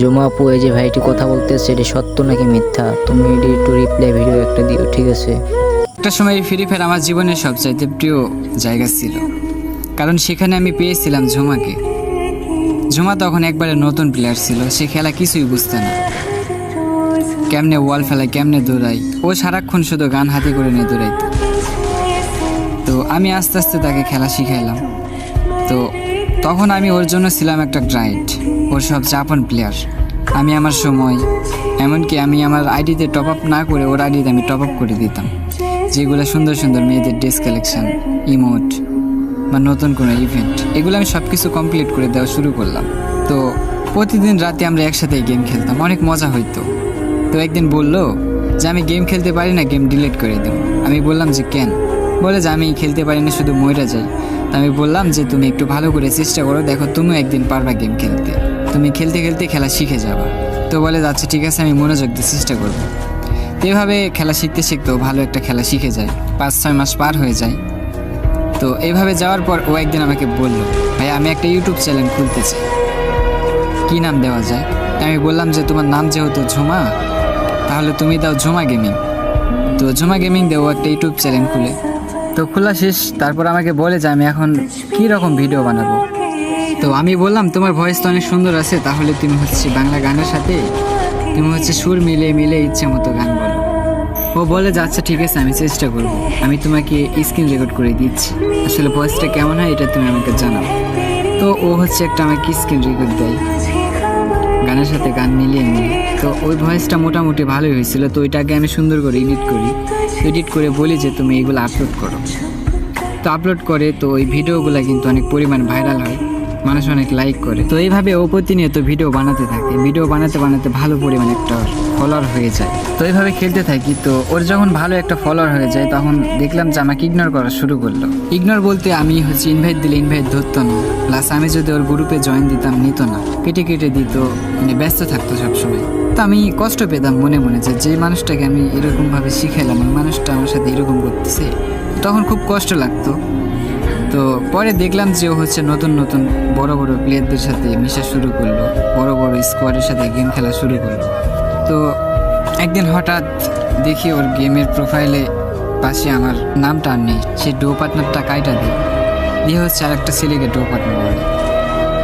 জমা আপু, এই যে ভাইটি কথা বলতেছে এটা সত্য নাকি মিথ্যা? তুমি এটি একটু রিপ্লাই ভিডিও একটা দিও, ঠিক আছে? একটা সময় ফ্রি ফায়ার আমার জীবনের সবচাইতে প্রিয় জায়গা ছিল, কারণ সেখানে আমি পেয়েছিলাম ঝুমাকে। ঝুমা তখন একবারে নতুন প্লেয়ার ছিল, সে খেলা কিছুই বুঝতে না, কেমনে ওয়াল ফেলায়, কেমনে দৌড়াই। ও সারাক্ষণ শুধু গান হাতে করে নিয়ে দৌড়াইতো। তো আমি আস্তে আস্তে তাকে খেলা শিখাইলাম। তো তখন আমি ওর জন্য ছিলাম একটা গ্রাইড, ওর সবচেয়ে আপন প্লেয়ার। আমি আমার সময়, এমনকি আমি আমার আইডিতে টপ আপ না করে ওর আইডিতে আমি টপ আপ করে দিতাম, যেগুলো সুন্দর সুন্দর মেয়েদের ড্রেস কালেকশন, ইমোট বা নতুন কোনো ইভেন্ট, এগুলো আমি সব কিছু কমপ্লিট করে দেওয়া শুরু করলাম। তো প্রতিদিন রাতে আমরা একসাথেই গেম খেলতাম, অনেক মজা হইতো। তো একদিন বললো যে আমি গেম খেলতে পারি না, গেম ডিলিট করে দেব। আমি বললাম যে কেন? বলে যে আমি খেলতে পারি না, শুধু মইরা যাই। তো আমি বললাম যে তুমি একটু ভালো করে চেষ্টা করো, দেখো তুমিও একদিন পারবা গেম খেলতে, তুমি খেলতে খেলতে খেলা শিখে যাবা। তো বলে আচ্ছা ঠিক আছে, আমি মনোযোগ দিয়ে চেষ্টা করবো। তো এভাবে খেলা শিখতে শিখতেও ভালো একটা খেলা শিখে যায়, 5-6 মাস পার হয়ে যায়। তো এইভাবে যাওয়ার পর ও একদিন আমাকে বললো, ভাই আমি একটা ইউটিউব চ্যানেল খুলতে চাই, কী নাম দেওয়া যায়? আমি বললাম যে তোমার নাম যেহেতু ঝুমা, তাহলে তুমি দাও ঝুমা গেমিং। তো ঝুমা গেমিং দেও একটা ইউটিউব চ্যানেল খুলে। তো খোলা শেষ, তারপর আমাকে বলে যে আমি এখন কী রকম ভিডিও বানাবো। তো আমি বললাম তোমার ভয়েস তো অনেক সুন্দর আছে, তাহলে তুমি হচ্ছে বাংলা গানের সাথে তুমি হচ্ছে সুর মিলে মিলে ইচ্ছে মতো গান বলো। ও বলে যে আচ্ছা ঠিক আছে, আমি চেষ্টা করবো, আমি তোমাকে স্ক্রিন রেকর্ড করে দিচ্ছি, আসলে ভয়েসটা কেমন হয় এটা তুমি আমাকে জানাও। তো ও হচ্ছে একটা আমাকে স্ক্রিন রেকর্ড দেয়, গানের সাথে গান মিলিয়ে মিলিয়ে। তো ওই ভয়েসটা মোটামুটি ভালোই হয়েছিল। তো ওইটাকে আমি সুন্দর করে এডিট করে বলি যে তুমি এইগুলো আপলোড করো। তো আপলোড করে, তো ওই ভিডিওগুলো কিন্তু অনেক পরিমাণ ভাইরাল হয়, মানুষ অনেক লাইক করে। তো এইভাবে ও প্রতিনিয়ত ভিডিও বানাতে থাকে, ভিডিও বানাতে বানাতে ভালো পরিমাণ একটা ফলোয়ার হয়ে যায়। তো এইভাবে খেলতে থাকি। তো ওর যখন ভালো একটা ফলোয়ার হয়ে যায়, তখন দেখলাম যে আমাকে ইগনোর করা শুরু করলো। ইগনোর বলতে আমি হচ্ছে ইনভাইট দিলে ইনভাইট ধরতো না, প্লাস আমি যদি ওর গ্রুপে জয়েন দিতাম নিত না, কেটে কেটে দিত, মানে ব্যস্ত থাকতো সবসময়। তো আমি কষ্ট পেতাম মনে মনে যে মানুষটাকে আমি এরকমভাবে শিখাইলাম, ওই মানুষটা আমার সাথে এরকম করতেছে, তখন খুব কষ্ট লাগতো। তো পরে দেখলাম যে ও হচ্ছে নতুন নতুন বড় বড় প্লেয়ারদের সাথে মেশা শুরু করলো, বড় বড় স্কোয়াডের সাথে গেম খেলা শুরু করলো। তো একদিন হঠাৎ দেখি ওর গেমের প্রোফাইলে পাশে আমার নামটা আর নেই, সে ডো পার্টনারটা কাইটা দিয়ে হচ্ছে আর একটা ছেলেকে ডো পার্টনার বলে,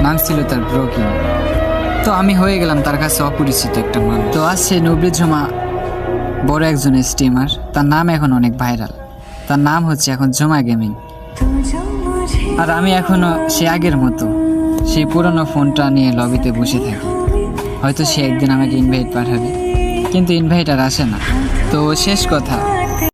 নাম ছিল তার ব্রোকিং। তো আমি হয়ে গেলাম তার কাছে অপরিচিত একটা মানুষ। তো আজ সে নবী ঝুমা বড় একজন স্ট্রিমার, তার নাম এখন অনেক ভাইরাল, তার নাম হচ্ছে এখন ঝুমা গেমিং। আর আমি এখনো সে আগের মতো সেই পুরনো ফোনটা নিয়ে লবিতে বসে থাকি। হয়তো সে একদিন আমাকে ইনভাইট পাঠাবে, কিন্তু ইনভাইট আর আসে না। তো শেষ কথা,